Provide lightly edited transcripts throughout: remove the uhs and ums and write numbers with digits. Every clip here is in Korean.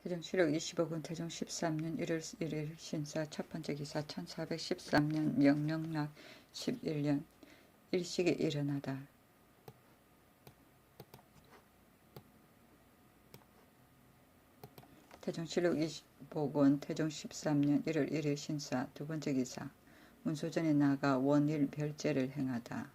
태종실록 25군 태종 13년 1월 1일 신사 첫번째 기사 1413년 명령락 11년 일식에 일어나다. 태종실록 25군 태종 13년 1월 1일 신사 두번째 기사 문소전에 나가 원일 별제를 행하다.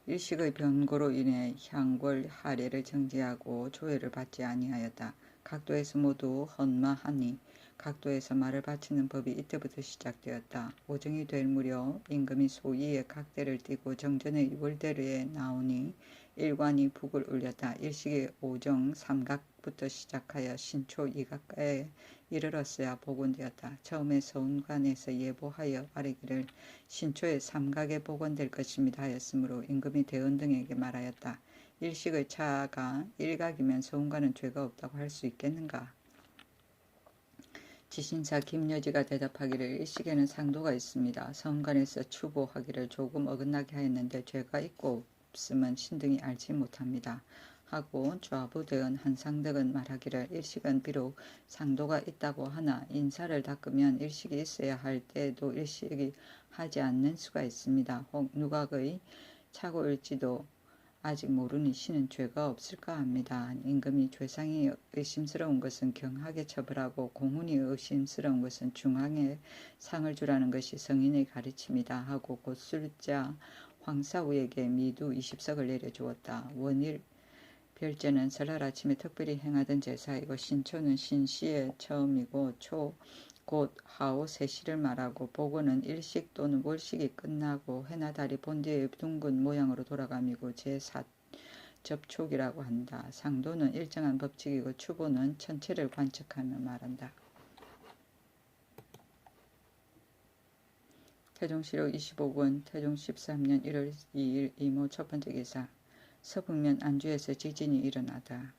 일식의 변고로 인해 향궐 하례를 정지하고 조회를 받지 아니하였다. 각도에서 모두 헌마하니 각도에서 말을 바치는 법이 이때부터 시작되었다. 오정이 될 무렵 임금이 소위에 각대를 띠고 정전의 월대로에 나오니 일관이 북을 울렸다. 일식의 오정 삼각부터 시작하여 신초 이각가에 이르렀어야 복원되었다. 처음에 서운관에서 예보하여 아뢰기를 신초의 삼각에 복원될 것입니다 하였으므로 임금이 대원 등에게 말하였다. 일식의 차가 일각이면 서운관은 죄가 없다고 할 수 있겠는가? 지신사 김여지가 대답하기를 일식에는 상도가 있습니다. 서운관에서 추보하기를 조금 어긋나게 하였는데 죄가 있고 없음은 신등이 알지 못합니다. 하고 좌부대원 한상덕은 말하기를 일식은 비록 상도가 있다고 하나 인사를 닦으면 일식이 있어야 할 때에도 일식이 하지 않는 수가 있습니다. 혹 누각의 차고일지도 아직 모르니 신은 죄가 없을까 합니다. 임금이 죄상이 의심스러운 것은 경하게 처벌하고 공훈이 의심스러운 것은 중앙에 상을 주라는 것이 성인의 가르침이다 하고 곧술자 황사우에게 미두 20석을 내려주었다. 원일 별제는 설날 아침에 특별히 행하던 제사이고 신초는 신시의 처음이고 초 곧 하오 세시를 말하고 복원은 일식 또는 월식이 끝나고 해나 달이 본뒤의 둥근 모양으로 돌아감이고 제4 접촉이라고 한다. 상도는 일정한 법칙이고 추보는 천체를 관측하며 말한다. 태종실록 25권 태종 13년 1월 2일 이모 첫번째 기사 서북면 안주에서 지진이 일어나다.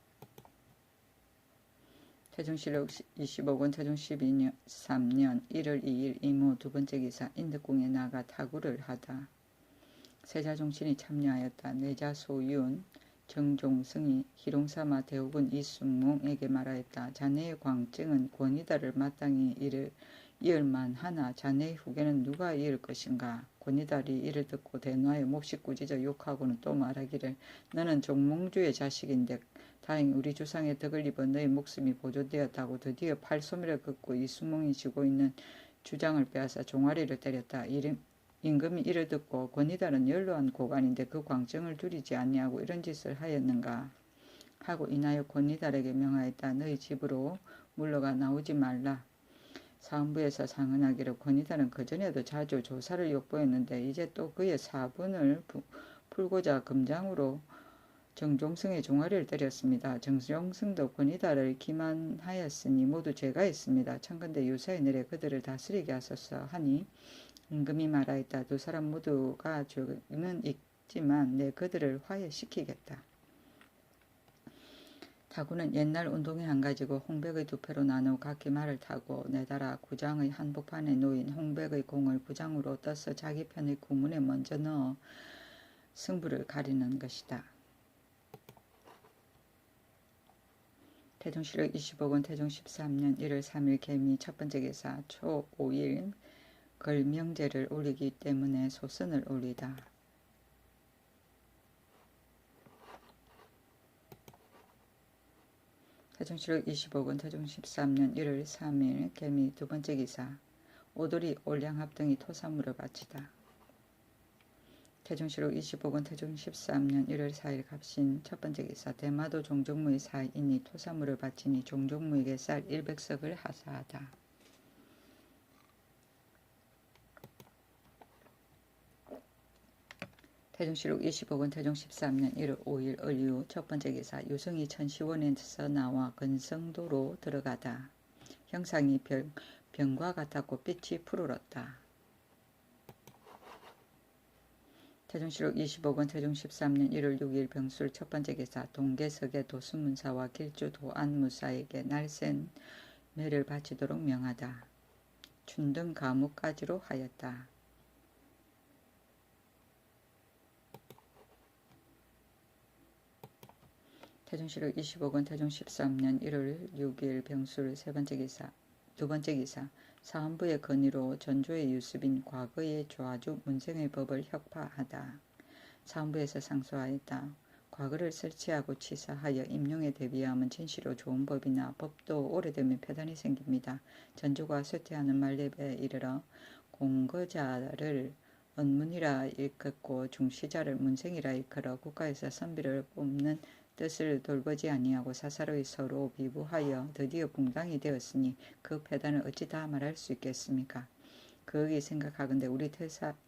태종실록 25권 태종 13년 1월 2일 이모 두번째 기사 인덕궁에 나가 타구를 하다. 세자종신이 참여하였다. 내자 소윤 정종승이 희롱삼아 대우군 이순몽에게 말하였다. 자네의 광증은 권위다를 마땅히 이을만하나 자네의 후계는 누가 이을 것인가? 권위달이 이를 듣고 대노하여 몹시 꾸짖어 욕하고는 또 말하기를 너는 종몽주의 자식인데 다행히 우리 주상의 덕을 입어 너의 목숨이 보존되었다고 드디어 팔소미를 긋고 이순몽이 쥐고 있는 주장을 빼앗아 종아리를 때렸다. 임금이 이를 듣고 권위달은 연로한 고관인데 그 광정을 줄이지 아니하고 이런 짓을 하였는가 하고 인하여 권위달에게 명하였다. 너희 집으로 물러가 나오지 말라. 사헌부에서 상언하기를 권위달은 그전에도 자주 조사를 욕보였는데 이제 또 그의 사분을 풀고자 금장으로 정종승의 종아리를 때렸습니다. 정종승도 권위달을 기만하였으니 모두 죄가 있습니다. 청컨대 유사의 내래 그들을 다스리게 하소서 하니 임금이 말하였다. 두 사람 모두가 죄는 있지만 내 그들을 화해시키겠다. 타구는 옛날 운동의 한 가지고 홍백의 두 패로 나누어 각기 말을 타고 내달아 구장의 한복판에 놓인 홍백의 공을 구장으로 떠서 자기 편의 구문에 먼저 넣어 승부를 가리는 것이다. 태종실록 25권 태종 13년 1월 3일 개미 첫번째 기사 초 5일 걸명제를 올리기 때문에 소선을 올리다. 태종실록 25권 태종 13년 1월 3일 개미 두번째 기사 오돌이 올량합 등이 토사물을 바치다. 태종실록 25권 태종 13년 1월 4일 갑신 첫번째 기사 대마도 종종무의 사인이 토사물을 바치니 종종무에게 쌀 100석을 하사하다. 태종실록 25권 태종 13년 1월 5일 을유 첫번째 기사 유성이 천시원에서 나와 건성도로 들어가다. 형상이 병과 같았고 빛이 푸르렀다. 태종실록 25권 태종 13년 1월 6일 병술 첫번째 기사 동계석의 도수문사와 길주 도안무사에게 날쌘 매를 바치도록 명하다. 춘등 가무까지로 하였다. 태종시력 20억원 태종 13년 1월 6일 병술 두 번째 기사 사헌부의 건의로 전조의 유습인 과거의 조아주 문생의 법을 혁파하다. 사헌부에서 상소하였다. 과거를 설치하고 치사하여 임용에 대비하면 진시로 좋은 법이나 법도 오래되면 폐단이 생깁니다. 전조가 쇠퇴하는 말렙에 이르러 공거자를 언문이라 일컫고 중시자를 문생이라 일컬어 국가에서 선비를 뽑는 뜻을 돌보지 아니하고 사사로이 서로 비부하여 드디어 붕당이 되었으니 그 폐단을 어찌 다 말할 수 있겠습니까? 그의 생각하건대 우리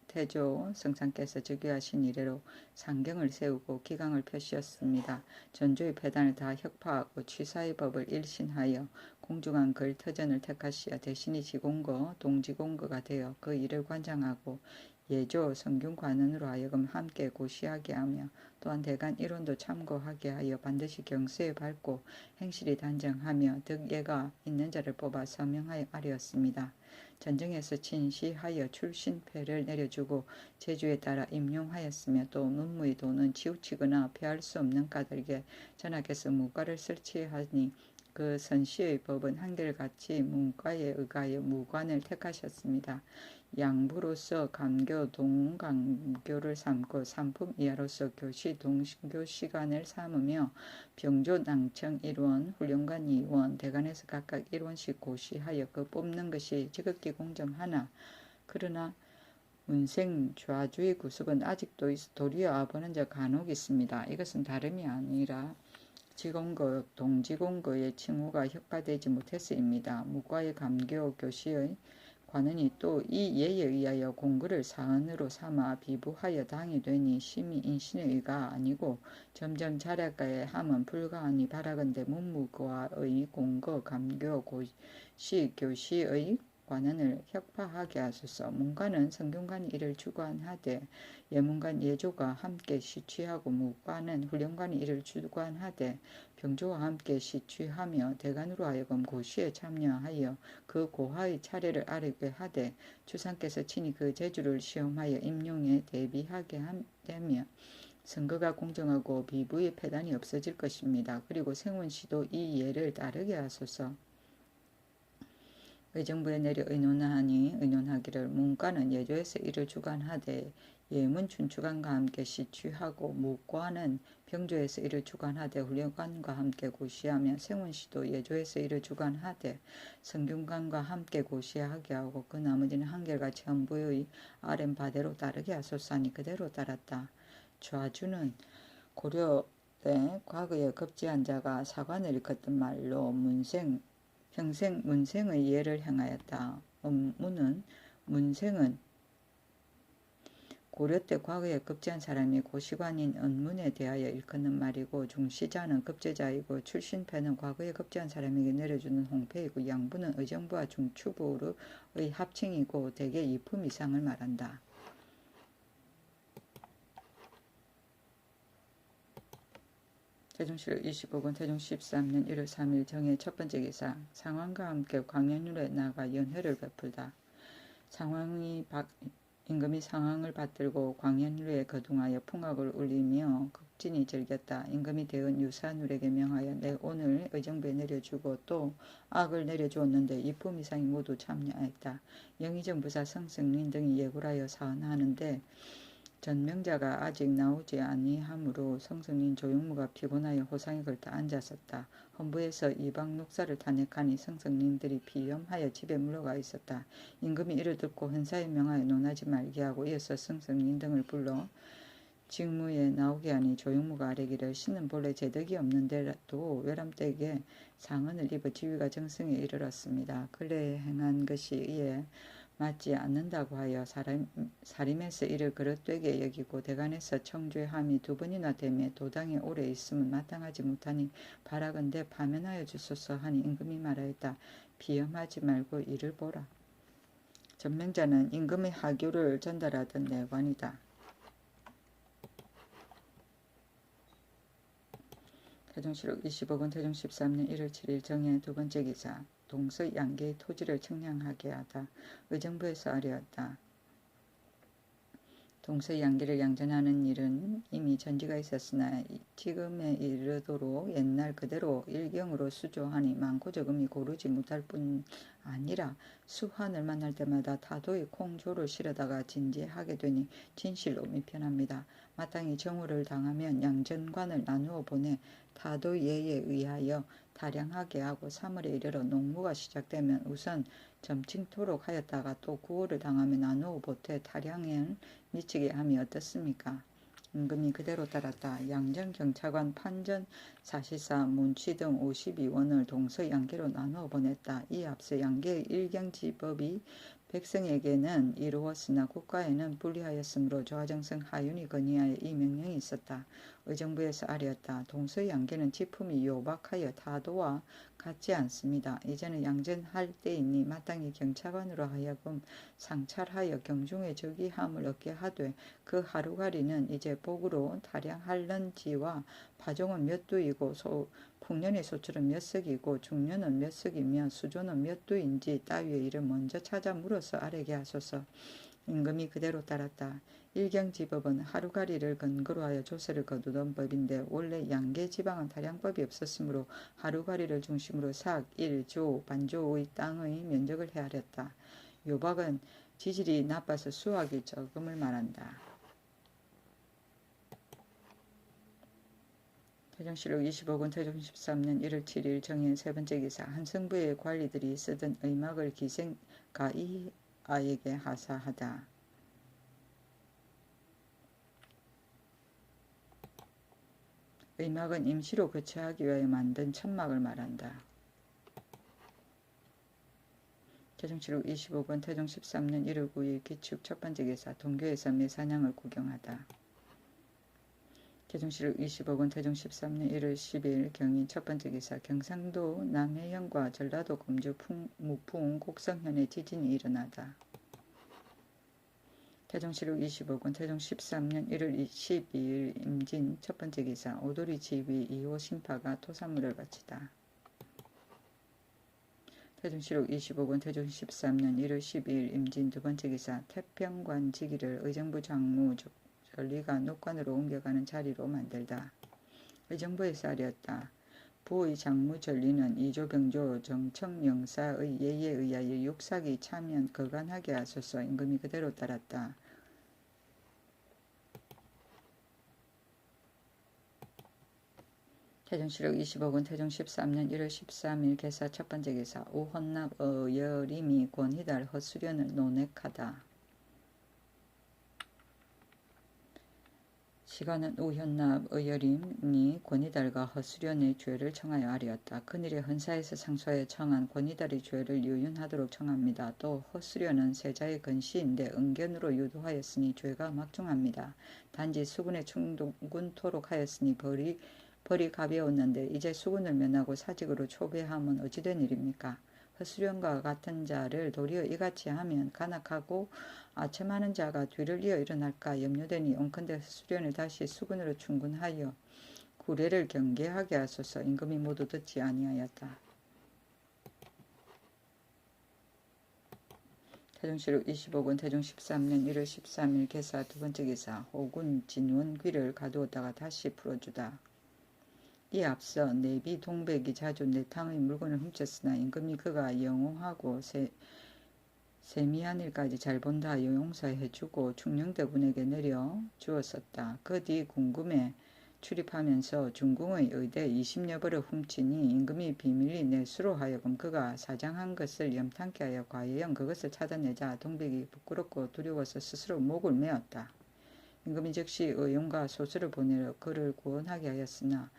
태조 성상께서 즉위하신 이래로 상경을 세우고 기강을 펴시었습니다. 전조의 폐단을 다 혁파하고 취사의 법을 일신하여 공중한 걸터전을 택하시어 대신이 지공거 동지공거가 되어 그 일을 관장하고 예조 성균관원으로 하여금 함께 고시하게 하며 또한 대간 이론도 참고하게 하여 반드시 경서에 밟고 행실이 단정하며 득예가 있는 자를 뽑아 서명하여 아뢰었습니다. 전정에서 친시하여 출신패를 내려주고 제주에 따라 임용하였으며 또 문무의 도는 치우치거나 피할 수 없는 까닭에 전하께서 무과를 설치하니 그 선시의 법은 한결같이 문과에 의하여 무관을 택하셨습니다. 양부로서 감교 동감교를 삼고 삼품 이하로서 교시 동교 시간을 삼으며 병조 낭청 1원, 훈련관 2원, 대관에서 각각 1원씩 고시하여 그 뽑는 것이 지극히 공정하나 그러나 문생 좌주의 구습은 아직도 도리어 보는 자 간혹 있습니다. 이것은 다름이 아니라 지공거, 동지공거의 칭호가 혁파되지 못해서입니다. 무과의 감교 교시의 관원이 또 이 예에 의하여 공거를 사언으로 삼아 비부하여 당이 되니 심히 인신의 의가 아니고 점점 자략가에 함은 불가하니 바라건대 문무과의 공거, 감교, 고시, 교시의 관원을 혁파하게 하소서. 문관은 성균관 이를 주관하되 예문관 예조가 함께 시취하고 무관은 훈련관이 이를 주관하되 병조와 함께 시취하며 대관으로 하여금 고시에 참여하여 그 고하의 차례를 아뢰게 하되 주상께서 친히 그 제주를 시험하여 임용에 대비하게 되며 선거가 공정하고 비부의 폐단이 없어질 것입니다. 그리고 생원시도 이 예를 따르게 하소서. 의정부에 내려 의논하니 의논하기를 문과는 예조에서 이를 주관하되 예문 춘추관과 함께 시취하고 무과는 병조에서 이를 주관하되 훈련관과 함께 고시하며 생원시도 예조에서 이를 주관하되 성균관과 함께 고시하게 하고 그 나머지는 한결같이 헌부의 아랜 바대로 따르게 하소서하니 그대로 따랐다. 좌주는 고려 때 과거에 급제한 자가 사관을 일컫던 말로 평생 문생의 예를 행하였다. 문생은 고려 때 과거에 급제한 사람이 고시관인 언문에 대하여 일컫는 말이고 중시자는 급제자이고 출신패는 과거에 급제한 사람에게 내려주는 홍패이고 양부는 의정부와 중추부의 합칭이고 대개 2품 이상을 말한다. 태종시력 25권 태종 13년 1월 3일 정의 첫 번째 기사 상황과 함께 광연율에 나가 연회를 베풀다. 임금이 상황을 받들고 광연율에 거둥하여 풍악을 울리며 극진히 즐겼다. 임금이 대은 유사눌에게 명하여 내 오늘 의정부에 내려주고 또 악을 내려주었는데 2품 이상이 모두 참여하였다. 영의정 부사 성승린 등이 예고하여 사언하는데 전명자가 아직 나오지 아니하므로 성승린 조용무가 피곤하여 호상에 걸터 앉았었다. 헌부에서 이방 녹사를 탄핵하니 성승린들이 비염하여 집에 물러가 있었다. 임금이 이를 듣고 헌사에 명하여 논하지 말게 하고 이어서 성승린 등을 불러 직무에 나오게 하니 조용무가 아뢰기를 신은 본래 제덕이 없는데도 외람되게 상언을 입어 지위가 정승에 이르렀습니다. 근래에 행한 것이 이에 맞지 않는다고 하여 사림에서 이를 그릇되게 여기고 대관에서 청죄함이 2번이나 되매 도당에 오래 있음은 마땅하지 못하니 바라건대 파면하여 주소서 하니 임금이 말하였다. 비염하지 말고 이를 보라. 전명자는 임금의 하교를 전달하던 내관이다. 태종시록 25권 태종 13년 1월 7일 정의 두 번째 기사 동서 양계의 토지를 청량하게 하다. 의정부에서 아뢰었다. 동서의 양기를 양전하는 일은 이미 전지가 있었으나 지금에 이르도록 옛날 그대로 일경으로 수조하니 많고 적음이 고르지 못할 뿐 아니라 수환을 만날 때마다 타도의 콩조를 실어다가 진지하게 되니 진실로 미편합니다. 마땅히 정오를 당하면 양전관을 나누어 보내 타도의 예에 의하여 다량하게 하고 3월에 이르러 농무가 시작되면 우선 점칭토록 하였다가 또 9월을 당하면 나누어 보태 타량을 미치게 함이 어떻습니까? 임금이 그대로 따랐다. 양전경차관 판전 사시사 문취 등 52원을 동서 양계로 나누어 보냈다. 이 앞서 양계의 일경지법이 백성에게는 이루었으나 국가에는 불리하였으므로 조화정성 하윤이 건의하여 이 명령이 있었다. 의정부에서 아뢰었다. 동서의 양계는 지품이 요박하여 타도와 같지 않습니다. 이제는 양전할 때이니 마땅히 경차관으로 하여금 상찰하여 경중의 적이함을 얻게 하되 그 하루가리는 이제 복으로 타량할런지와 파종은 몇 두이고 풍년의 소출은 몇 석이고 중년은 몇 석이며 수조는 몇 두인지 따위의 일을 먼저 찾아 물어서 아뢰게 하소서. 임금이 그대로 따랐다. 일경지법은 하루가리를 근거로 하여 조세를 거두던 법인데 원래 양계지방은 타량법이 없었으므로 하루가리를 중심으로 삭, 일, 조, 반조의 땅의 면적을 헤아렸다. 요박은 지질이 나빠서 수확이 적음을 말한다. 태정실록 25권 태종 13년 1월 7일 정인 세 번째 기사. 한성부의 관리들이 쓰던 의막을 기생가이아에게 하사하다. 의막은 임시로 거처하기 위하여 만든 천막을 말한다. 태정실록 25권 태종 13년 1월 9일 기축 첫 번째 기사. 동교에서 매사냥을 구경하다. 태종실록 25권 태종 13년 1월 10일 경인 첫 번째 기사. 경상도 남해현과 전라도 금주 무풍 곡성현에 지진이 일어나다. 태종실록 25권 태종 13년 1월 12일 임진 첫 번째 기사. 오도리 지휘 2호 신파가 토사물을 바치다. 태종실록 25권 태종 13년 1월 12일 임진 두 번째 기사. 태평관 지기를 의정부 장무 전리가 녹관으로 옮겨가는 자리로 만들다. 의정부에서 아뢰었다. 부의 장무 전리는 이조병조 정청영사의 예에 의하여 육삭이 차면 거간하게 하소서. 임금이 그대로 따랐다. 태종실록 25권 태종 13년 1월 13일 개사 첫 번째 기사. 우헌납 어여림이 권희달 허수련을 논액하다. 시간은 우현납 의여림이 권희달과 허수련의 죄를 청하여 아뢰었다. 그늘의 헌사에서 상소하여 청한 권희달의 죄를 유윤하도록 청합니다. 또 허수련은 세자의 건시인데 은견으로 유도하였으니 죄가 막중합니다. 단지 수군에 충군토록 하였으니 벌이 가벼웠는데 이제 수군을 면하고 사직으로 초배함은 어찌된 일입니까? 허수련과 같은 자를 도리어 이같이 하면 간악하고 아첨하는 자가 뒤를 이어 일어날까 염려되니 온컨대 허수련을 다시 수군으로 충군하여 구례를 경계하게 하소서. 임금이 모두 듣지 아니하였다. 태종실록 25권 태종 13년 1월 13일 개사 두 번째 기사. 호군 진원귀를 가두었다가 다시 풀어주다. 이 앞서 내비 동백이 자주 내탕의 물건을 훔쳤으나 임금이 그가 영호하고 세미한 일까지 잘 본다 하여 용서해주고 충녕대군에게 내려주었었다. 그 뒤 궁금에 출입하면서 중궁의 의대 20여 벌을 훔치니 임금이 비밀리 내수로 하여금 그가 사장한 것을 염탐케 하여 과연 그것을 찾아내자 동백이 부끄럽고 두려워서 스스로 목을 메었다. 임금이 즉시 의용과 소수를 보내려 그를 구원하게 하였으나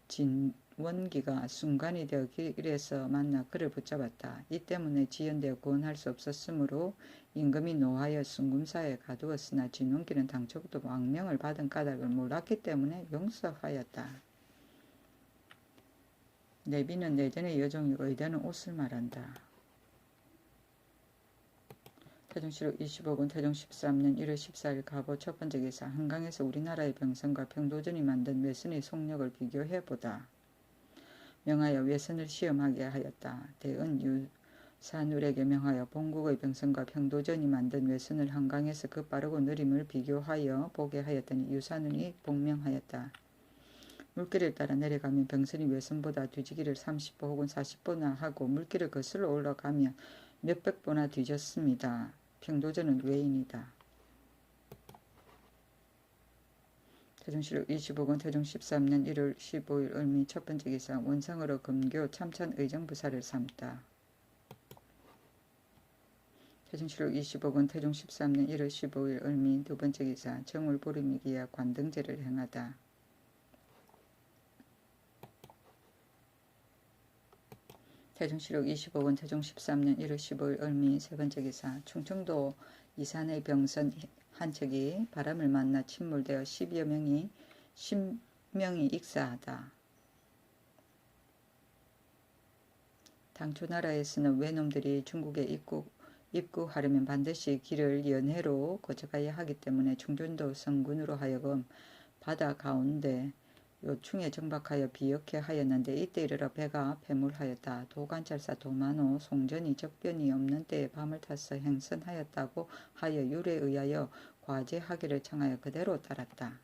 진원기가 순간이 되어 길에서 만나 그를 붙잡았다. 이 때문에 지연되어 구원할 수 없었으므로 임금이 노하여 순금사에 가두었으나 진원기는 당초부터 왕명을 받은 까닭을 몰랐기 때문에 용서하였다. 내비는 내전의 여종이고 의대는 옷을 말한다. 태종실록 25권 태종 13년 1월 14일 가보 첫 번째 기사. 한강에서 우리나라의 병선과 평도전이 만든 외선의 속력을 비교해보다. 명하여 외선을 시험하게 하였다. 대은 산울에게 명하여 본국의 병선과 평도전이 만든 외선을 한강에서 그 빠르고 느림을 비교하여 보게 하였더니 유산운이 복명하였다. 물길을 따라 내려가면 병선이 외선보다 뒤지기를 30보 혹은 40보나 하고 물길을 거슬러 올라가면 몇백 보나 뒤졌습니다. 평도전은 외인이다. 태종실록 25권 태종 13년 1월 15일 을미 첫 번째 기사 원성으로 금교 참천 의정부사를 삼다. 태종실록 25권 태종 13년 1월 15일 을미 두 번째 기사 정월 보름이기야 관등제를 행하다. 태종실록 25권 태종 13년 1월 15일 을미 세 번째 기사 충청도 이산의 병선 한 척이 바람을 만나 침몰되어 10명이 익사하다. 당초 나라에서는 외놈들이 중국에 입국하려면 반드시 길을 연해로 거쳐가야 하기 때문에 충전도 성군으로 하여금 바다 가운데 요충에 정박하여 비역해 하였는데 이때 이르러 배가 패물하였다. 도관찰사 도만호 송전이 적변이 없는 때에 밤을 타서 행선하였다고 하여 율에 의하여 과제하기를 청하여 그대로 따랐다.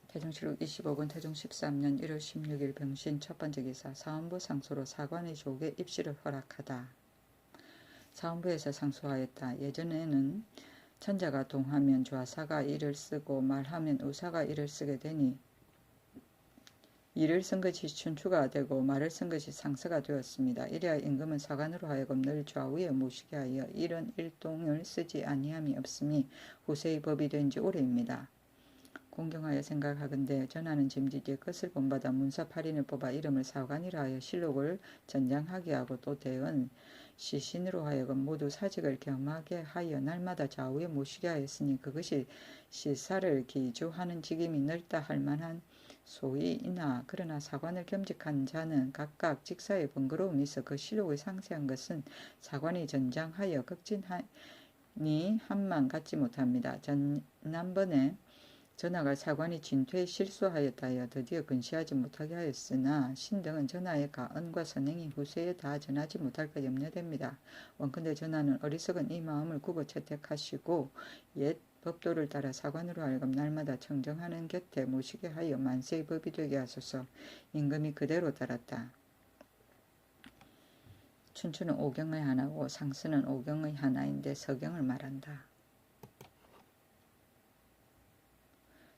태종실록 25권 태종 13년 1월 16일 병신 첫 번째 기사 사원부 상소로 사관의 조계 입시를 허락하다. 사원부에서 상소하였다. 예전에는 천자가 동하면 좌사가 일을 쓰고 말하면 우사가 일을 쓰게 되니 일을 쓴 것이 춘추가 되고 말을 쓴 것이 상서가 되었습니다. 이래야 임금은 사관으로 하여금 늘 좌우에 모시게 하여 이런 일동을 쓰지 아니함이 없음이 후세의 법이 된 지 오래입니다. 공경하여 생각하건대 전하는 짐짓의 것을 본받아 문사팔인을 뽑아 이름을 사관이라 하여 실록을 전장하게 하고 또 대은 시신으로 하여금 모두 사직을 겸하게 하여 날마다 좌우에 모시게 하였으니 그것이 시사를 기주하는 직임이 넓다 할 만한 소이이나 그러나 사관을 겸직한 자는 각각 직사의 번거로움이 있어 그 실록의 상세한 것은 사관이 전장하여 극진하니 한만 갖지 못합니다. 지난번에 전하가 사관이 진퇴에 실수하였다 하여 드디어 근시하지 못하게 하였으나 신등은 전하의 가언과 선행이 후세에 다 전하지 못할까 염려됩니다. 원컨대 전하는 어리석은 이 마음을 굽어 채택하시고 옛 법도를 따라 사관으로 하여금 날마다 청정하는 곁에 모시게 하여 만세의 법이 되게 하소서. 임금이 그대로 따랐다. 춘추는 오경의 하나고 상서는 오경의 하나인데 서경을 말한다.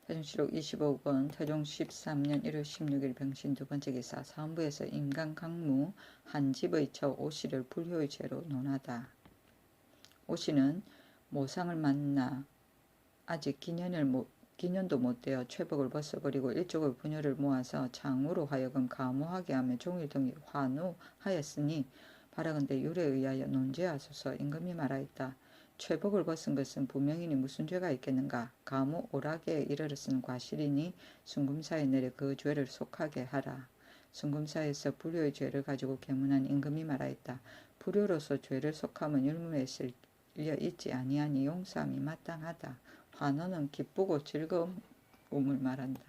태종실록 25권 태종 13년 1월 16일 병신 두 번째 기사 사원부에서 임강 강무 한 집의 처 오씨를 불효의 죄로 논하다. 오씨는 모상을 만나 아직 기년도 못 되어 최복을 벗어버리고 일족의 부녀를 모아서 장우로 하여금 가모하게 하며 종일동이 환우하였으니 바라건대 율에 의하여 논죄하소서. 임금이 말하였다. 최복을 벗은 것은 부명이니 무슨 죄가 있겠는가. 가무 오락에 이르렀은 과실이니 순금사에 내려 그 죄를 속하게 하라. 순금사에서 불효의 죄를 가지고 계문한 임금이 말하였다. 불효로서 죄를 속하면 율무에 실려 있지 아니하니 용서함이 마땅하다. 환호는 기쁘고 즐거움을 말한다.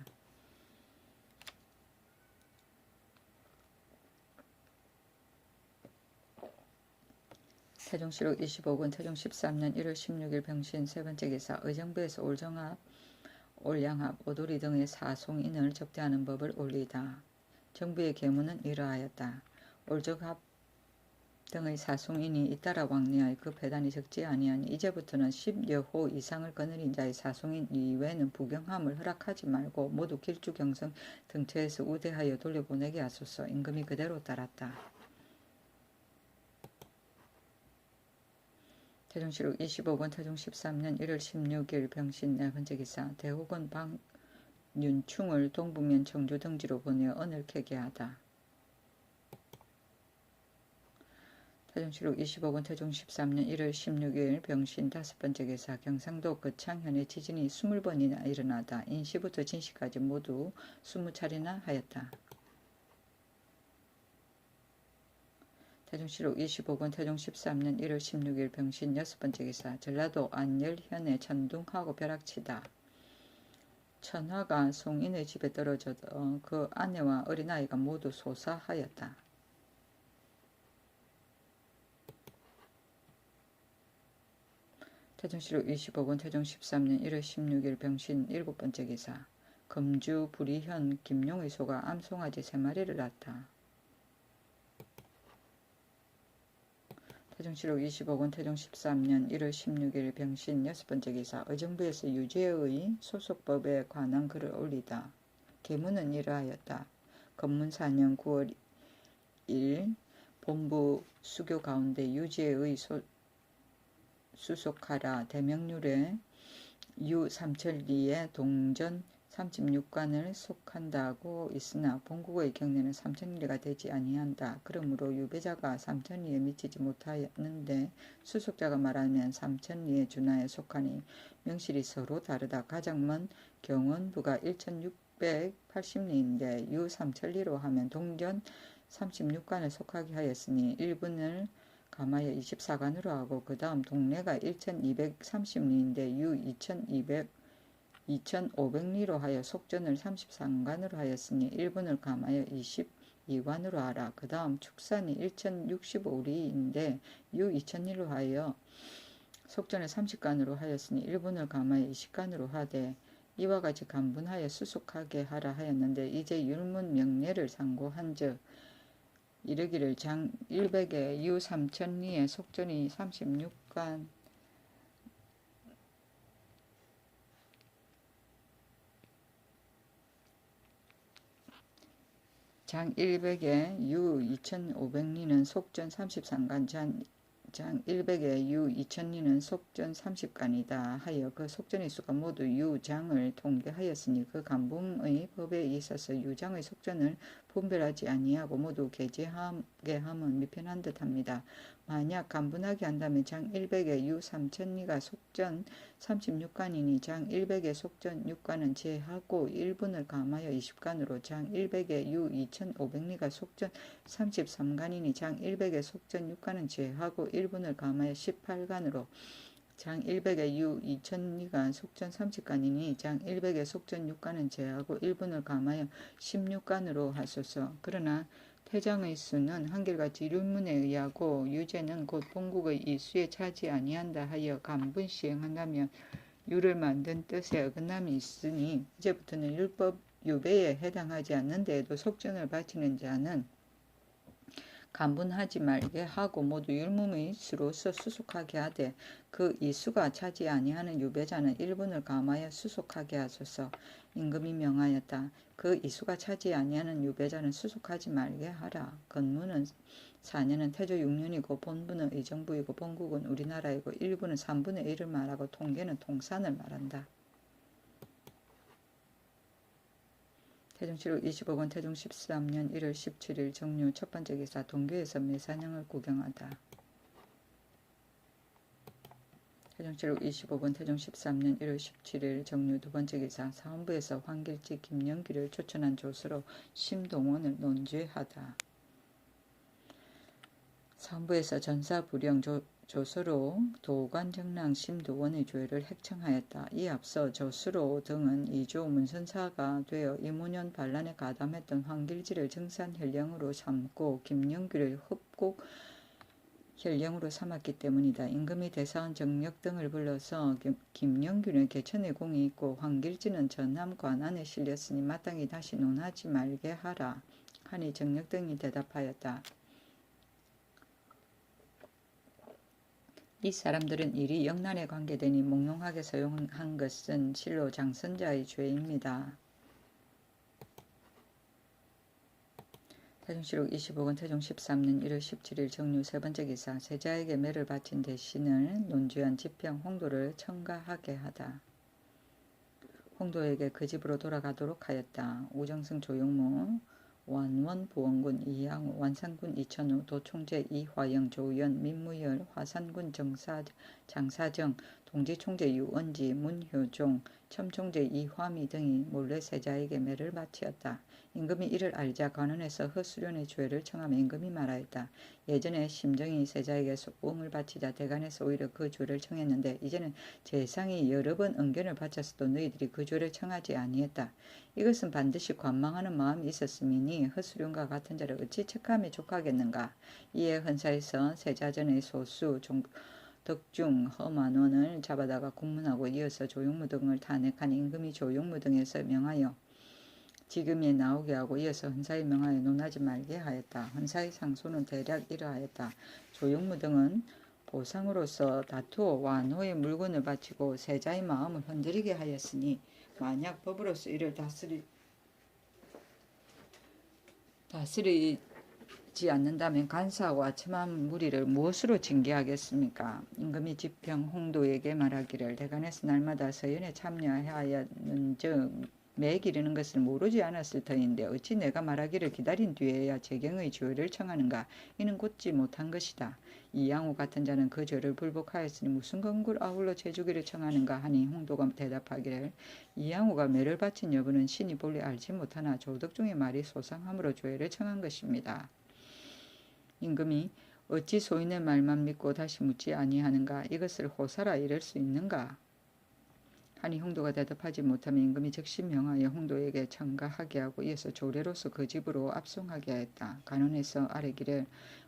태종실록 25권 태종 13년 1월 16일 병신 세 번째 기사 의정부에서 올양합, 오도리 등의 사송인을 접대하는 법을 올리다. 정부의 계문은 이러하였다. 올적합 등의 사송인이 잇따라 왕래하여 그 배단이 적지 아니하니 이제부터는 10여호 이상을 거느린 자의 사송인 이외에는 부경함을 허락하지 말고 모두 길주경성 등처에서 우대하여 돌려보내게 하소서. 임금이 그대로 따랐다. 태종실록 25권 태종 13년 1월 16일 병신 네 번째 기사 대호군 박윤충을 동북면 청주 등지로 보내어 언을 캐게 하다. 태종실록 25권 태종 13년 1월 16일 병신 다섯 번째 기사 경상도 거창현의 지진이 20번이나 일어나다. 인시부터 진시까지 모두 20차례나 하였다. 태종실록 25권 태종 13년 1월 16일 병신 여섯 번째 기사 전라도 안열현의 천둥하고 벼락치다. 천하가 송인의 집에 떨어져 그 아내와 어린아이가 모두 소사하였다. 태종실록 25권 태종 13년 1월 16일 병신 7번째 기사. 금주 불이현 김용의 소가 암송아지 3마리를 낳았다. 태종실록 25권 태종 13년 1월 16일 병신 6번째 기사. 의정부에서 유죄의 소속법에 관한 글을 올리다. 계문은 이러하였다. 건문 4년 9월 1 본부 수교 가운데 유죄의 수속하라. 대명률에 유 삼천리에 동전 36관을 속한다고 있으나 본국의 경내는 삼천리가 되지 아니한다. 그러므로 유배자가 삼천리에 미치지 못하였는데 수속자가 말하면 삼천리에 준하에 속하니 명실이 서로 다르다. 가장 먼 경원부가 1680리인데 유 삼천리로 하면 동전 36관을 속하게 하였으니 1분을 감하여 24관으로 하고 그 다음 동래가 1230리인데 유 2500리로 하여 속전을 33관으로 하였으니 1분을 감하여 22관으로 하라. 그 다음 축산이 1065리인데 유 2000리로 하여 속전을 30관으로 하였으니 1분을 감하여 20관으로 하되 이와 같이 간분하여 수속하게 하라 하였는데 이제 율문 명례를 상고한즉 이르기를 장 100에 유 3000리에 속전이 36관 장 100에 유 2500리는 속전 33관 장 100에 유 2000리는 속전 30관이다 하여 그 속전의 수가 모두 유장을 통계하였으니 그 간붕의 법에 있어서 유장의 속전을 분별하지 아니하고 모두 게재하게 함은 미편한 듯합니다. 만약 간분하게 한다면 장 100에 유 3000리가 속전 36관이니 장 100의 속전 6관은 제하고 1분을 감하여 20관으로 장 100의 유 2500리가 속전 33관이니 장 100의 속전 6관은 제하고 1분을 감하여 18관으로 장 100의 유 2000리가 속전 30관이니 장 100의 속전 6관은 제하고 1분을 감하여 16관으로 하소서. 그러나 태장의 수는 한결같이 율문에 의하고 유죄는 곧 본국의 이수에 차지 아니한다 하여 간분 시행한다면 유를 만든 뜻에 어긋남이 있으니 이제부터는 율법 유배에 해당하지 않는 데에도 속전을 바치는 자는 간분하지 말게 하고 모두 율문의 수로서 수속하게 하되 그 이수가 차지 아니하는 유배자는 1분을 감하여 수속하게 하소서. 임금이 명하였다. 그 이수가 차지 아니하는 유배자는 수속하지 말게 하라. 건문은 4년은 태조 6년이고 본부는 의정부이고 본국은 우리나라이고 일부는 3분의 1을 말하고 통계는 통산을 말한다. 태종실록 25권 태종 13년 1월 17일 정류 첫번째 기사. 동교에서 매사냥을 구경하다. 태종실록 25권 태종 13년 1월 17일 정류 두번째 기사. 사헌부에서 황길지 김영기를 초천한 조서로 심동원을 논죄하다. 사헌부에서 전사불영 조서로 도관정랑 심도원의 죄를 획청하였다. 이 앞서 조서로 등은 이조 문선사가 되어 이문현 반란에 가담했던 황길지를 정산현령으로 삼고 김영규를 흡곡 현령으로 삼았기 때문이다. 임금이 대사원 정력 등을 불러서 김영규는 개천의 공이 있고 황길지는 전함 관안에 실렸으니 마땅히 다시 논하지 말게 하라 하니 정력 등이 대답하였다. 이 사람들은 일이 영란에 관계되니 몽롱하게 사용한 것은 실로 장선자의 죄입니다. 태종실록 25권 태종 13년 1월 17일 정류 세번째 기사. 세자에게 매를 바친 대신을 논죄한 지평 홍도를 청가하게 하다. 홍도에게 그 집으로 돌아가도록 하였다. 우정승 조용무 완원 보원군 이양우 완산군 이천우 도총재 이화영 조연 민무열 화산군 장사정 동지총재 유언지 문효종 첨총제 이화미 등이 몰래 세자에게 매를 바치었다. 임금이 이를 알자 관원에서 허수련의 죄를 청하며 임금이 말하였다. 예전에 심정이 세자에게 속봉을 바치자 대간에서 오히려 그 죄를 청했는데 이제는 재상이 여러 번 은견을 바쳤어도 너희들이 그 죄를 청하지 아니했다. 이것은 반드시 관망하는 마음이 있었음이니 허수련과 같은 자를 어찌 척하며 족하겠는가. 이에 헌사에서 세자전의 소수 덕중 허만원을 잡아다가 국문하고 이어서 조용무 등을 탄핵한 임금이 조용무 등에서 명하여 지금에 나오게 하고 이어서 헌사에 명하여 논하지 말게 하였다. 헌사의 상소는 대략 이러하였다. 조용무 등은 보상으로서 다투어 완호의 물건을 바치고 세자의 마음을 흔들리게 하였으니 만약 법으로서 이를 다스리지 않는다면 간사하고 아첨한 무리를 무엇으로 징계하겠습니까? 임금이 지평 홍도에게 말하기를 대간에서 날마다 서연에 참여하였는즉 매 기르는 것을 모르지 않았을 터인데 어찌 내가 말하기를 기다린 뒤에야 재경의 죄를 청하는가. 이는 곧지 못한 것이다. 이양호 같은 자는 그 죄를 불복하였으니 무슨 근거를 아울러 죄주기를 청하는가 하니 홍도가 대답하기를 이양호가 매를 바친 여부는 신이 본래 알지 못하나 조덕중의 말이 소상함으로 죄를 청한 것입니다. 임금이 어찌 소인의 말만 믿고 다시 묻지 아니하는가. 이것을 호사라 이럴 수 있는가 하니 홍도가 대답하지 못하면 임금이 즉시 명하여 홍도에게 청가하게 하고 이어서 조례로서 그 집으로 압송하게 하였다. 간원에서 아뢰기를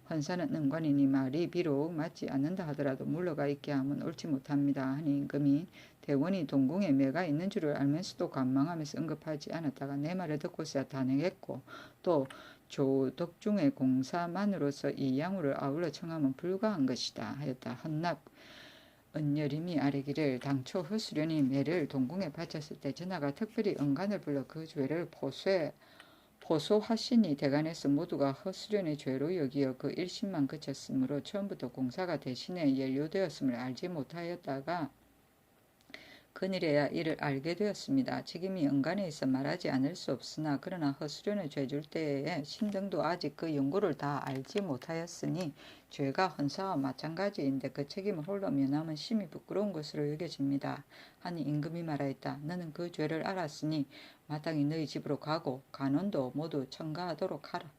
헌사는 능관이니 말이 비록 맞지 않는다 하더라도 물러가 있게 하면 옳지 못합니다 하니 임금이 대원이 동궁에 매가 있는 줄을 알면서도 관망하면서 언급하지 않았다가 내 말을 듣고서야 단행했고 또 조덕중의 공사만으로서 이 양우를 아울러 청하면 불가한 것이다 하였다. 헌납 은여림이 아뢰기를 당초 허수련이 매를 동궁에 바쳤을 때 전하가 특별히 은간을 불러 그 죄를 포소하시니 대간에서 모두가 허수련의 죄로 여기어 그 일심만 그쳤으므로 처음부터 공사가 대신에 연료되었음을 알지 못하였다가 그늘에야 이를 알게 되었습니다. 지금이 은간에 있어 말하지 않을 수 없으나 그러나 허수련을 죄줄 때에 신등도 아직 그 연고를 다 알지 못하였으니 죄가 헌사와 마찬가지인데 그 책임을 홀로 면하면 심히 부끄러운 것으로 여겨집니다. 하니 임금이 말하였다. 너는 그 죄를 알았으니 마땅히 너희 집으로 가고 간원도 모두 청가하도록 하라.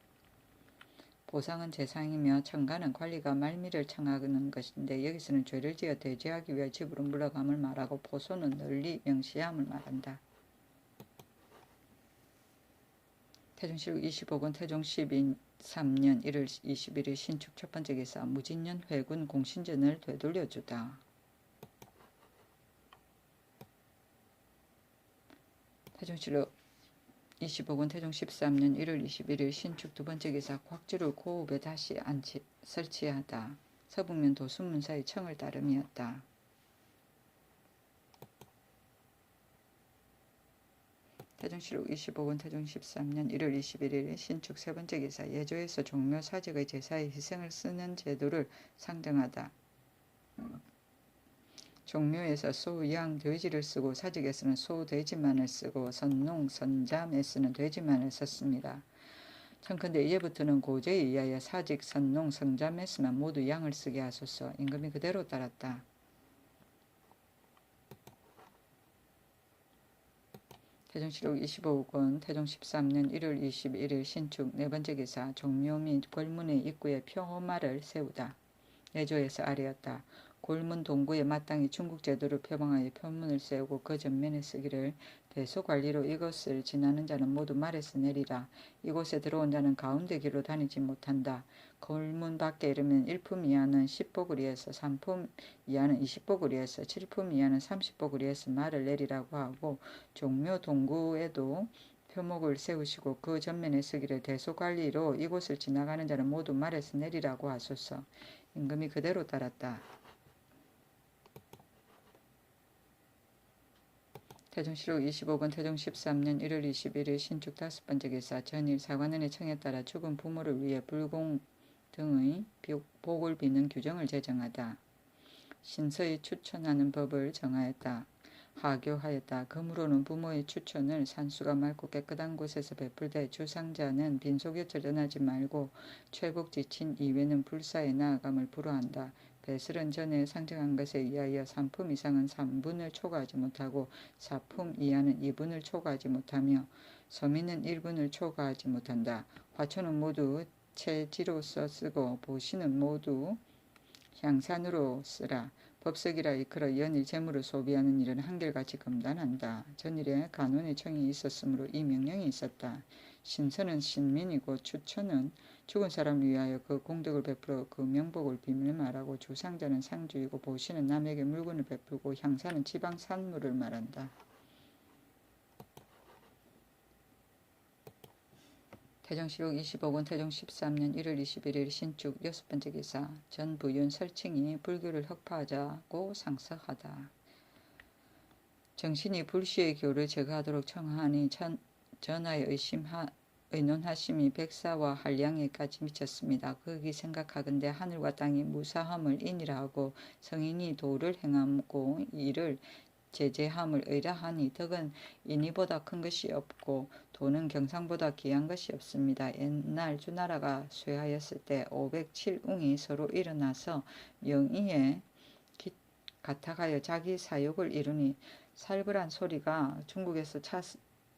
보상은 재상이며 청가는 관리가 말미를 청하는 것인데 여기서는 죄를 지어 대제하기 위해 집으로 물러감을 말하고 포소는 널리 명시함을 말한다. 태종실록 25권 태종 13년 1월 21일 신축 첫 번째 기사 무진년 회군 공신전을 되돌려주다. 태종실록 25권 태종 13년 1월 21일 신축 두 번째 기사 곽지를 고읍에 다시 설치하다. 서북면 도순문사의 청을 따름이었다. 태종실록 25권 태종 13년 1월 21일 신축 세 번째 기사 예조에서 종묘 사직의 제사에 희생을 쓰는 제도를 상정하다. 종묘에서 소, 양, 돼지를 쓰고 사직에서는 소, 돼지만을 쓰고 선농, 선잠에서는 돼지만을 썼습니다. 청컨대 이제부터는 고제에 의하여 사직, 선농, 선잠에서만 모두 양을 쓰게 하소서. 임금이 그대로 따랐다. 태종실록 25권 태종 13년 1월 21일 신축 네 번째 기사 종묘 및 골문의 입구에 표마를 세우다. 예조에서 아뢰었다. 골문 동구에 마땅히 중국 제도를 표방하여 표문을 세우고 그 전면에 쓰기를 대소관리로 이곳을 지나는 자는 모두 말에서 내리라. 이곳에 들어온 자는 가운데 길로 다니지 못한다. 골문 밖에 이르면 1품 이하는 10보그리에서 3품 이하는 20보그리에서 7품 이하는 30보그리에서 말을 내리라고 하고 종묘 동구에도 표목을 세우시고 그 전면에 쓰기를 대소관리로 이곳을 지나가는 자는 모두 말에서 내리라고 하소서. 임금이 그대로 따랐다. 태종실록 25권 태종 13년 1월 21일 신축 다섯 번째 기사 전일 사관원의 청에 따라 죽은 부모를 위해 불공 등의 복을 비는 규정을 제정하다. 신서에 추천하는 법을 정하였다. 하교하였다. 그러므로는 부모의 추천을 산수가 맑고 깨끗한 곳에서 베풀되 주상자는 빈속곁을 떠나지 말고 최복 지친 이외는 불사에 나아감을 불허한다. 배설은 전에 상정한 것에 의하여 3품 이상은 3분을 초과하지 못하고 4품 이하는 2분을 초과하지 못하며 서민은 1분을 초과하지 못한다. 화초는 모두 채지로서 쓰고 보시는 모두 향산으로 쓰라. 법석이라 이끌어 연일 재물을 소비하는 일은 한결같이 금단한다. 전일에 간원의 청이 있었으므로 이 명령이 있었다. 신선은 신민이고 추천은 죽은 사람을 위하여 그 공덕을 베풀어 그 명복을 비밀 말하고 주상자는 상주이고 보시는 남에게 물건을 베풀고 향사는 지방 산물을 말한다. 태종실록 25권 태종 13년 1월 21일 신축 6번째 기사 전부윤 설칭이 불교를 흑파하자고 상서하다. 정신이 불시의 교를 제거하도록 청하니 전하의 의논하심이 백사와 한량에까지 미쳤습니다. 거기 생각하건대 하늘과 땅이 무사함을 인이라 하고 성인이 도를 행하고 이를 제재함을 의라하니 덕은 인이보다 큰 것이 없고 도는 경상보다 귀한 것이 없습니다. 옛날 주나라가 쇠하였을 때 507웅이 서로 일어나서 영의에 가탁하여 자기 사욕을 이루니 살벌한 소리가 중국에서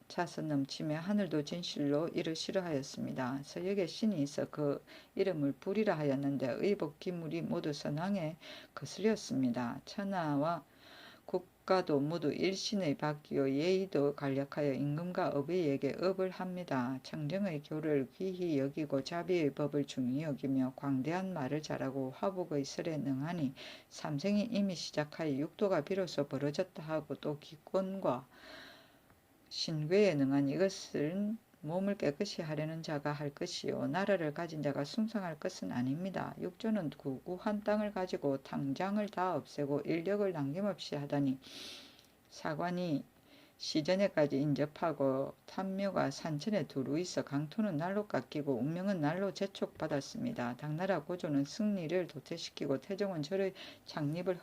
차서 넘치며 하늘도 진실로 이를 싫어하였습니다. 서역에 신이 있어 그 이름을 불이라 하였는데 의복 기물이 모두 선왕에 거슬렸습니다. 천하와 국가도 모두 일신의 바뀌어 예의도 간략하여 임금과 어비에게 업을 합니다. 청정의 교를 귀히 여기고 자비의 법을 중히 여기며 광대한 말을 잘하고 화복의 설에 능하니 삼생이 이미 시작하여 육도가 비로소 벌어졌다 하고 또 기권과 신괴에 능한 이것은 몸을 깨끗이 하려는 자가 할 것이요 나라를 가진 자가 숭상할 것은 아닙니다. 육조는 구구한 땅을 가지고 당장을 다 없애고 인력을 남김없이 하다니 사관이 시전에까지 인접하고 탐묘가 산천에 두루 있어 강토는 날로 깎이고 운명은 날로 재촉받았습니다. 당나라 고조는 승리를 도태시키고 태종은 절의 창립을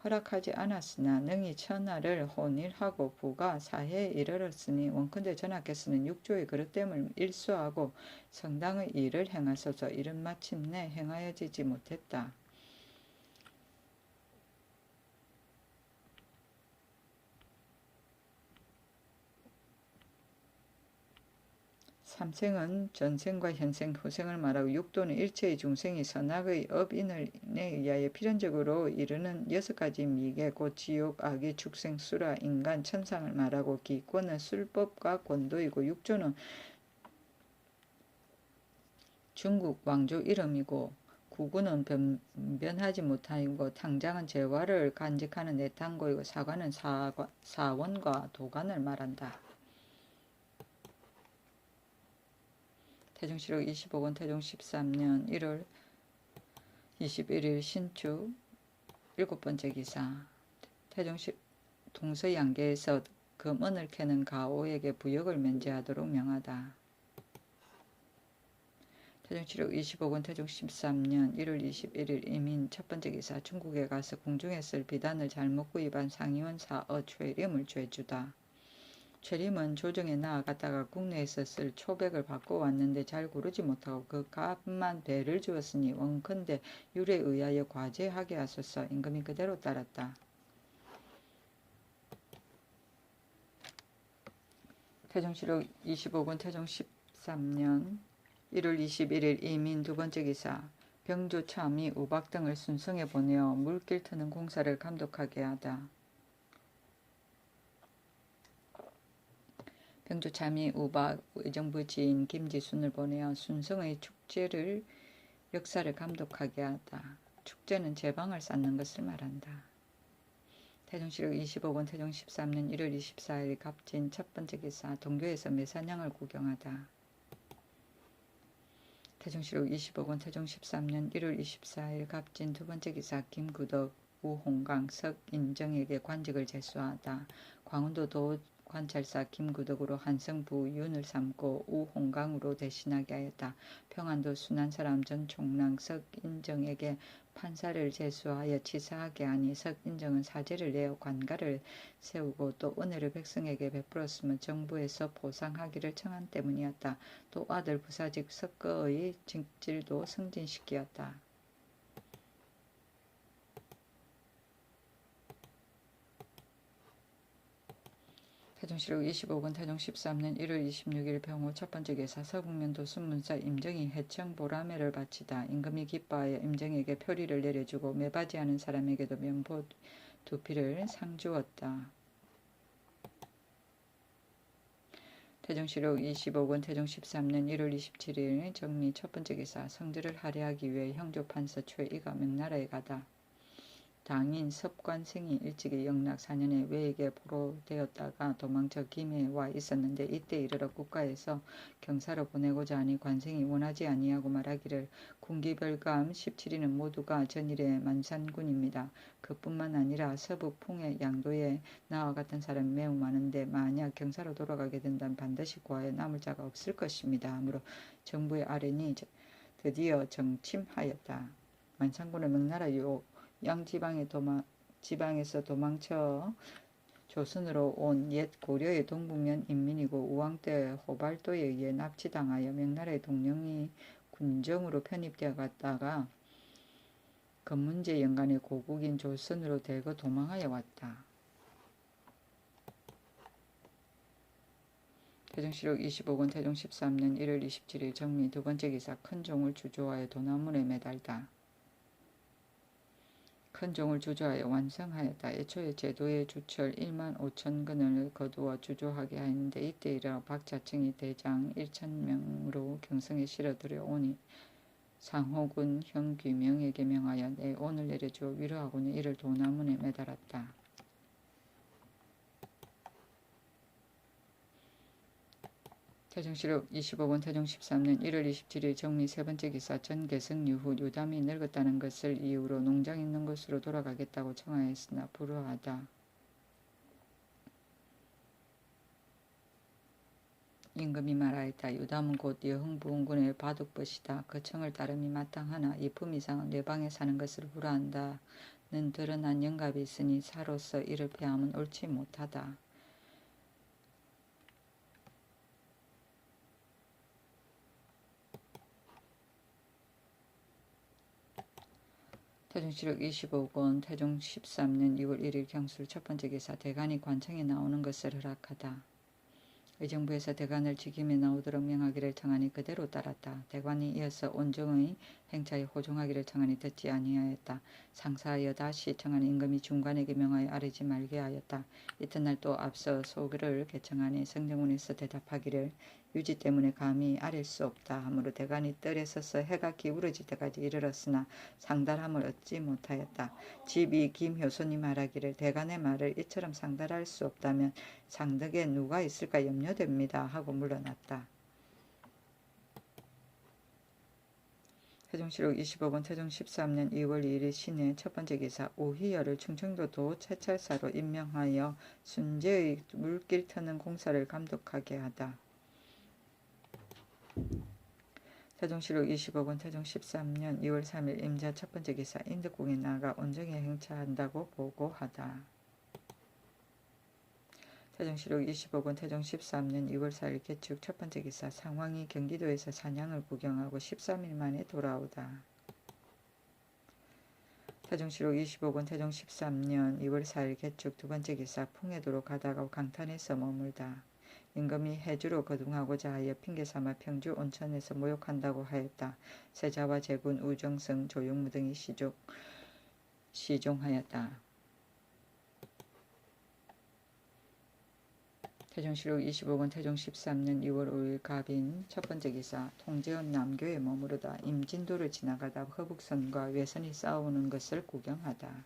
허락하지 않았으나 능히 천하를 혼일하고 부가 사해에 이르렀으니 원컨대 전하께서는 육조의 그릇됨을 일수하고 성당의 일을 행하소서. 이른 마침내 행하여지지 못했다. 삼생은 전생과 현생, 후생을 말하고 육도는 일체의 중생이 선악의 업인에 의하여 필연적으로 이르는 6가지 미계, 곧 지옥, 악의, 축생, 수라, 인간, 천상을 말하고 기권은 술법과 권도이고 육조는 중국 왕조 이름이고 구구는 변변하지 못하고 당장은 재화를 간직하는 내탕고이고 사관은 사원과 도관을 말한다. 태종실록 25권 태종 13년 1월 21일 신축 7번째 기사 태종실 동서양계에서 금은을 캐는 가오에게 부역을 면제하도록 명하다. 태종실록 25권 태종 13년 1월 21일 이민 첫번째 기사 중국에 가서 궁중에 쓸 비단을 잘못 구입한 상의원 사어 최림을 죄주다. 최림은 조정에 나아갔다가 국내에서 쓸 초백을 받고 왔는데 잘 고르지 못하고 그 값만 배를 주었으니 원컨대 율에 의하여 과제하게 하소서. 임금이 그대로 따랐다. 태종실록 25권 태종 13년 1월 21일 이민 두번째 기사 병조 참이 우박 등을 순성에 보내어 물길 트는 공사를 감독하게 하다. 병조참이 우박 의정부 지인 김지순을 보내어 순성의 축제를 역사를 감독하게 하다. 축제는 제방을 쌓는 것을 말한다. 태종실록 25권 태종 13년 1월 24일 갑진 첫번째 기사 동교에서 매사냥을 구경하다. 태종실록 25권 태종 13년 1월 24일 갑진 두번째 기사 김구덕 우홍강 석인정에게 관직을 제수하다. 광운도 도 관찰사 김구덕으로 한성부윤을 삼고 우홍강으로 대신하게 하였다. 평안도 순한사람 전총랑 석인정에게 판사를 제수하여 치사하게 하니 석인정은 사제를 내어 관가를 세우고 또 은혜를 백성에게 베풀었으면 정부에서 보상하기를 청한 때문이었다. 또 아들 부사직 석거의 직질도 승진시키었다. 태종시록 25권 태종 13년 1월 26일 병호 첫 번째 계사 서북면도 순문사 임정이 해청 보라매를 바치다. 임금이 기뻐하여 임정에게 표리를 내려주고 매바지하는 사람에게도 면보 2필을 상주었다. 태종시록 25권 태종 13년 1월 27일 정미 첫 번째 기사 성들을 할애하기 위해 형조판서 최이가 명나라에 가다. 당인 섭관승이 일찍이 영락 4년에 외에게 포로되었다가 도망쳐 김해에 와 있었는데 이때 이르러 국가에서 경사로 보내고자 하니 관승이 원하지 아니하고 말하기를 군기별감 17인은 모두가 전일의 만산군입니다. 그뿐만 아니라 서북 풍의 양도에 나와 같은 사람이 매우 많은데 만약 경사로 돌아가게 된다면 반드시 구하여 남을 자가 없을 것입니다. 하므로 정부의 아련이 드디어 정침하였다. 만산군은 명나라 지방에서 도망쳐 조선으로 온 옛 고려의 동북면 인민이고 우왕 때 호발도에 의해 납치당하여 명나라의 동령이 군정으로 편입되어 갔다가 건문제 연간에 고국인 조선으로 대거 도망하여 왔다. 태종시록 25권 태종 13년 1월 27일 정미 두 번째 기사 큰 종을 주조하여 도나문에 매달다. 큰 종을 주조하여 완성하였다. 애초에 제도의 주철 1만 5천 근을 거두어 주조하게 하였는데 이때 이르러 박자층이 대장 1,000명으로 경성에 실어 들여오니 상호군 형귀명에게 명하여 내 온을 내려주어 위로하고는 이를 도나문에 매달았다. 태종시록 25권 태종 13년 1월 27일 정미 세 번째 기사 전개성 이후 유담이 늙었다는 것을 이유로 농장 있는 곳으로 돌아가겠다고 청하였으나 불허하다. 임금이 말하였다. 유담은 곧 여흥부흥군의 바둑벗이다. 그 청을 따름이 마땅하나 이품 이상은 외방에 사는 것을 불허한다는 드러난 영갑이 있으니 사로서 이를 폐함은 옳지 못하다. 태종시록 25권 태종 13년 2월 1일 경술 첫 번째 기사 대간이 관청에 나오는 것을 허락하다. 의정부에서 대간을 직임에 나오도록 명하기를 청하니 그대로 따랐다. 대관이 이어서 온정의 행차에 호종하기를 청하니 듣지 아니하였다. 상사하여 다시 청하니 임금이 중관에게 명하여 아뢰지 말게 하였다. 이튿날 또 앞서 소글을 개청하니 성정군에서 대답하기를 유지 때문에 감히 아랠 수 없다 하므로 대간이 뜰에 서서 해가 기울어질 때까지 이르렀으나 상달함을 얻지 못하였다. 집이 김효손이 말하기를 대간의 말을 이처럼 상달할 수 없다면 상덕에 누가 있을까 염려됩니다 하고 물러났다. 태종시록 25권 태종 13년 2월 2일 신해 첫 번째 기사 오희열을 충청도 도 채찰사로 임명하여 순제의 물길 터는 공사를 감독하게 하다. 태종시록 25권 태종 13년 2월 3일 임자 첫 번째 기사 인덕궁에 나가 온정에 행차한다고 보고하다. 태종시록 25권 태종 13년 2월 4일 개축 첫 번째 기사 상황이 경기도에서 사냥을 구경하고 13일 만에 돌아오다. 태종시록 25권 태종 13년 2월 4일 개축 두 번째 기사 풍해도로 가다가 강탄에서 머물다. 임금이 해주로 거둥하고자 하여 핑계삼아 평주 온천에서 모욕한다고 하였다. 세자와 제군 우정성 조용무 등이 시종하였다. 태종시록 25권 태종 13년 2월 5일 갑인 첫 번째 기사 통제원 남교에 머무르다 임진도를 지나가다 허북선과 외선이 싸우는 것을 구경하다.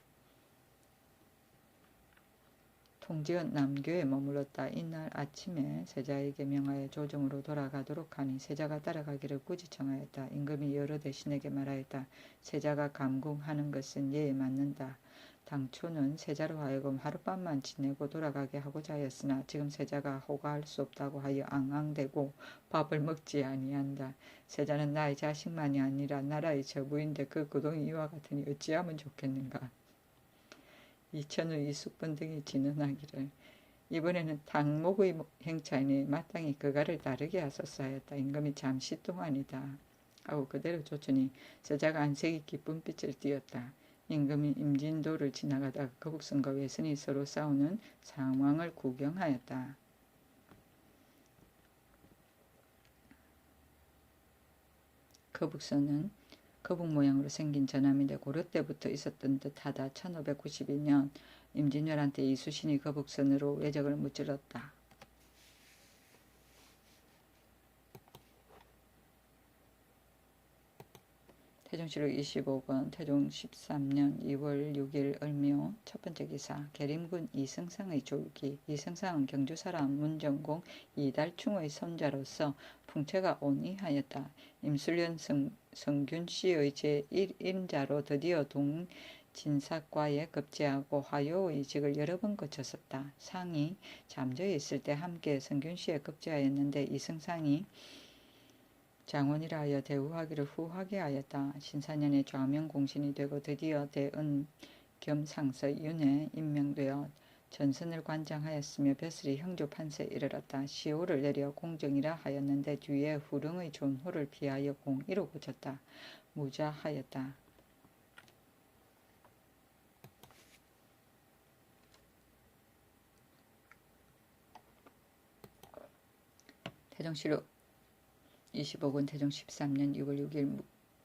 통제원 남교에 머물렀다. 이날 아침에 세자에게 명하여 조정으로 돌아가도록 하니 세자가 따라가기를 굳이 청하였다. 임금이 여러 대신에게 말하였다. 세자가 감궁하는 것은 예에 맞는다. 당초는 세자로 하여금 하룻밤만 지내고 돌아가게 하고자 하였으나 지금 세자가 호가할 수 없다고 하여 앙앙대고 밥을 먹지 아니한다. 세자는 나의 자식만이 아니라 나라의 저부인데 그 고동이 이와 같으니 어찌하면 좋겠는가. 이천우 이숙본 등이 진언하기를 이번에는 당목의 행차이니 마땅히 그가를 따르게 하소서 하였다. 임금이 잠시 동안이다 하고 그대로 쫓으니 세자가 안색이 기쁜 빛을 띠었다. 임금이 임진도를 지나가다가 거북선과 외선이 서로 싸우는 상황을 구경하였다. 거북선은 거북 모양으로 생긴 전함인데 고려 때부터 있었던 듯하다. 1592년 임진왜란 때 이수신이 거북선으로 외적을 무찔렀다. 태종실록 25권 태종 13년 2월 6일 을묘 첫 번째 기사 계림군 이승상의 졸기. 이승상은 경주 사람 문정공 이달충의 손자로서 풍채가 온이하였다. 임술련 성균씨의 제1인자로 드디어 동진사과에 급제하고 화요의 직을 여러 번 거쳤었다. 상이 잠저에 있을 때 함께 성균씨에 급제하였는데 이승상이 장원이라 하여 대우하기를 후하게 하였다. 신사년에 좌명공신이 되고 드디어 대은 겸 상서 윤에 임명되어 전선을 관장하였으며 벼슬이 형조판서에 이르렀다. 시호를 내려 공정이라 하였는데 뒤에 후릉의 존호를 피하여 공이로 고쳤다. 무자하였다. 태종실록 25권 태종 13년 6월 6일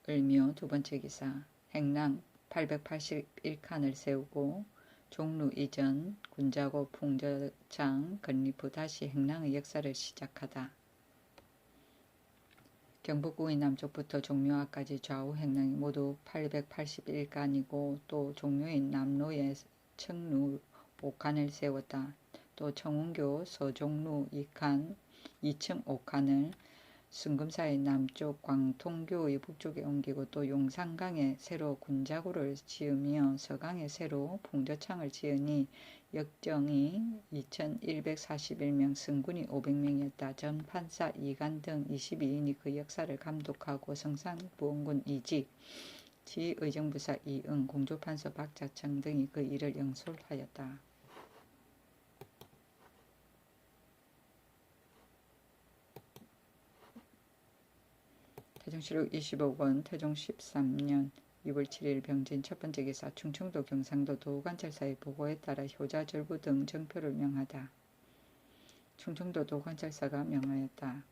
을묘 두 번째 기사 행랑 881칸을 세우고 종루 이전 군자고 풍저장 건립후 다시 행랑의 역사를 시작하다. 경복궁의 남쪽부터 종묘하까지 좌우 행랑이 모두 881칸이고 또 종묘인 남로에 청루 5칸을 세웠다. 또 청운교 서종루 2칸 2층 5칸을 순금사의 남쪽 광통교의 북쪽에 옮기고 또 용산강에 새로 군자고를 지으며 서강에 새로 풍저창을 지으니 역정이 2141명 승군이 500명이었다. 전 판사 이간 등 22인이 그 역사를 감독하고 성산부원군 이직 지의정부사 이응 공조판서 박자청 등이 그 일을 영솔하였다. 태종실록 25권 태종 13년 2월 7일 병진 첫 번째 기사 충청도 경상도 도관찰사의 보고에 따라 효자 절부 등 정표를 명하다. 충청도 도관찰사가 명하였다.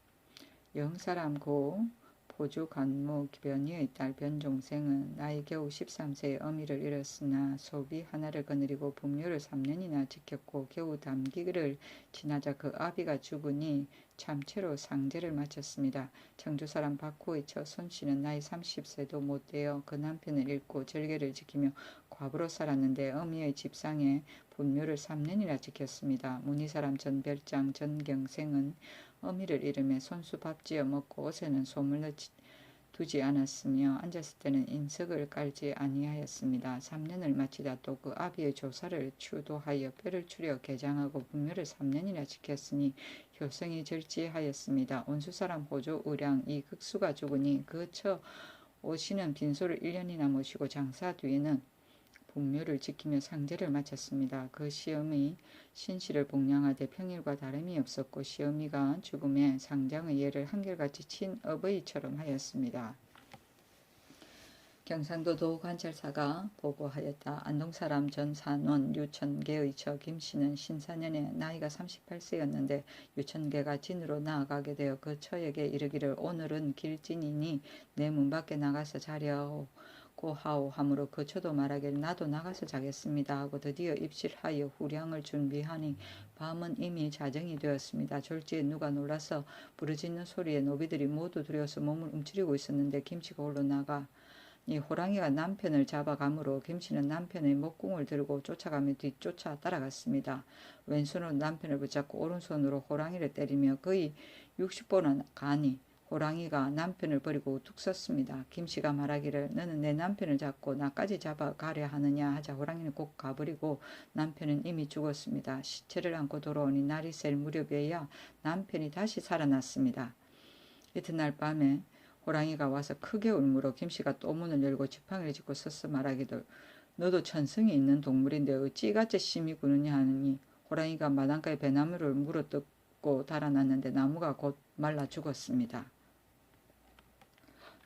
영사람 고 포주 간무 변희의 딸 변종생은 나이 겨우 13세에 어미를 잃었으나 소비 하나를 거느리고 분묘를 3년이나 지켰고 겨우 담기를 지나자 그 아비가 죽으니 참채로 상제를 마쳤습니다. 청주사람 박호의 처 손씨는 나이 30세도 못 되어 그 남편을 잃고 절개를 지키며 과부로 살았는데 어미의 집상에 분묘를 3년이나 지켰습니다. 문의사람 전별장 전경생은 어미를 잃으며 손수 밥 지어 먹고 옷에는 솜을 두지 않았으며 앉았을 때는 인석을 깔지 아니하였습니다. 3년을 마치다 또 그 아비의 조사를 추도하여 뼈를 추려 개장하고 분묘를 3년이나 지켰으니 효성이 절지하였습니다. 온수사람 호조 의량 이 극수가 죽으니 그 처 오시는 빈소를 1년이나 모시고 장사 뒤에는 분묘를 지키며 상제를 마쳤습니다. 그 시어미 신씨를 복량하되 평일과 다름이 없었고 시어미가 죽음에 상장의 예를 한결같이 친어버이처럼 하였습니다. 경상도 도관찰사가 보고하였다. 안동사람 전산원 유천계의 처 김씨는 신사년에 나이가 38세였는데 유천계가 진으로 나아가게 되어 그 처에게 이르기를 오늘은 길진이니 내 문 밖에 나가서 자려고 하오 하므로 그 처도 말하기를 나도 나가서 자겠습니다 하고 드디어 입실하여 후량을 준비하니 밤은 이미 자정이 되었습니다. 졸지에 누가 놀라서 부르짖는 소리에 노비들이 모두 두려워서 몸을 움츠리고 있었는데 김씨가 홀로 나가 이 호랑이가 남편을 잡아가므로 김씨는 남편의 목궁을 들고 쫓아가며 뒤쫓아 따라갔습니다. 왼손으로 남편을 붙잡고 오른손으로 호랑이를 때리며 거의 60번은 가니 호랑이가 남편을 버리고 우뚝 섰습니다. 김씨가 말하기를 너는 내 남편을 잡고 나까지 잡아가려 하느냐 하자 호랑이는 곧 가버리고 남편은 이미 죽었습니다. 시체를 안고 돌아오니 날이 셀 무렵에야 남편이 다시 살아났습니다. 이튿날 밤에 호랑이가 와서 크게 울므로 김씨가 또 문을 열고 지팡이를 짚고 서서 말하기를 너도 천성이 있는 동물인데 어찌 이같이 심히 구느냐 하니 호랑이가 마당가에 배나무를 물어뜯고 달아났는데 나무가 곧 말라 죽었습니다.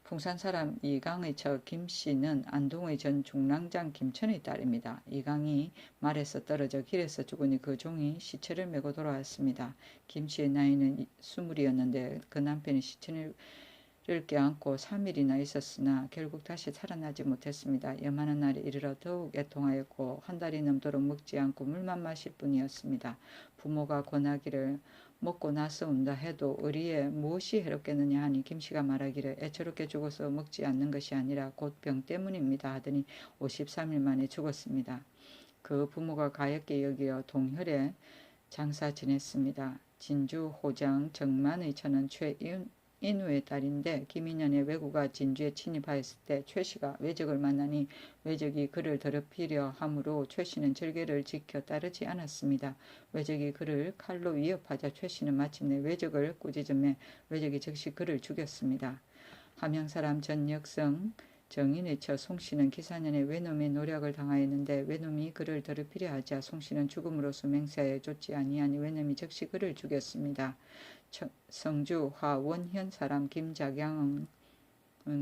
풍산사람 이강의 처 김씨는 안동의 전 중랑장 김천의 딸입니다. 이강이 말에서 떨어져 길에서 죽으니 그 종이 시체를 메고 돌아왔습니다. 김씨의 나이는 20이었는데 그 남편이 시체를 껴안고 3일이나 있었으나 결국 다시 살아나지 못했습니다. 염하는 날에 이르러 더욱 애통하였고 한 달이 넘도록 먹지 않고 물만 마실 뿐이었습니다. 부모가 권하기를 먹고 나서 운다 해도 의리에 무엇이 해롭겠느냐 하니 김씨가 말하기를 애처롭게 죽어서 먹지 않는 것이 아니라 곧 병 때문입니다 하더니 53일 만에 죽었습니다. 그 부모가 가엾게 여기어 동혈에 장사 지냈습니다. 진주 호장 정만의 처는 최인우의 딸인데 김인년의 왜구가 진주에 침입하였을 때 최씨가 왜적을 만나니 왜적이 그를 더럽히려 하므로 최씨는 절개를 지켜 따르지 않았습니다. 왜적이 그를 칼로 위협하자 최씨는 마침내 왜적을 꾸짖음에 왜적이 즉시 그를 죽였습니다. 함양사람 전역성 정인의 처 송씨는 기사년에 외놈의 노력을 당하였는데 외놈이 그를 더럽히려 하자 송씨는 죽음으로써 맹세하여 쫓지 아니하니 외놈이 즉시 그를 죽였습니다. 성주 화원현 사람 김작양은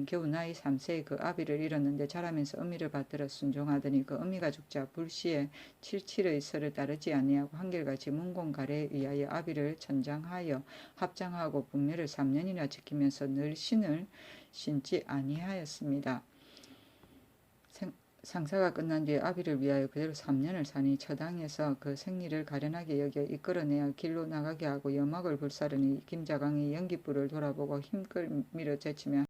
겨우 나이 3세의 그 아비를 잃었는데 자라면서 어미를 받들어 순종하더니 그 어미가 죽자 불시에 77의 설을 따르지 아니하고 한결같이 문공가래에 의하여 아비를 천장하여 합장하고 분묘를 3년이나 지키면서 늘 신을 신지 아니하였습니다. 상사가 끝난 뒤에 아비를 위하여 그대로 3년을 사니 처당에서 그 생리를 가련하게 여겨 이끌어내어 길로 나가게 하고 여막을 불사르니 김자강이 연깃불을 돌아보고 힘끌 밀어 제치며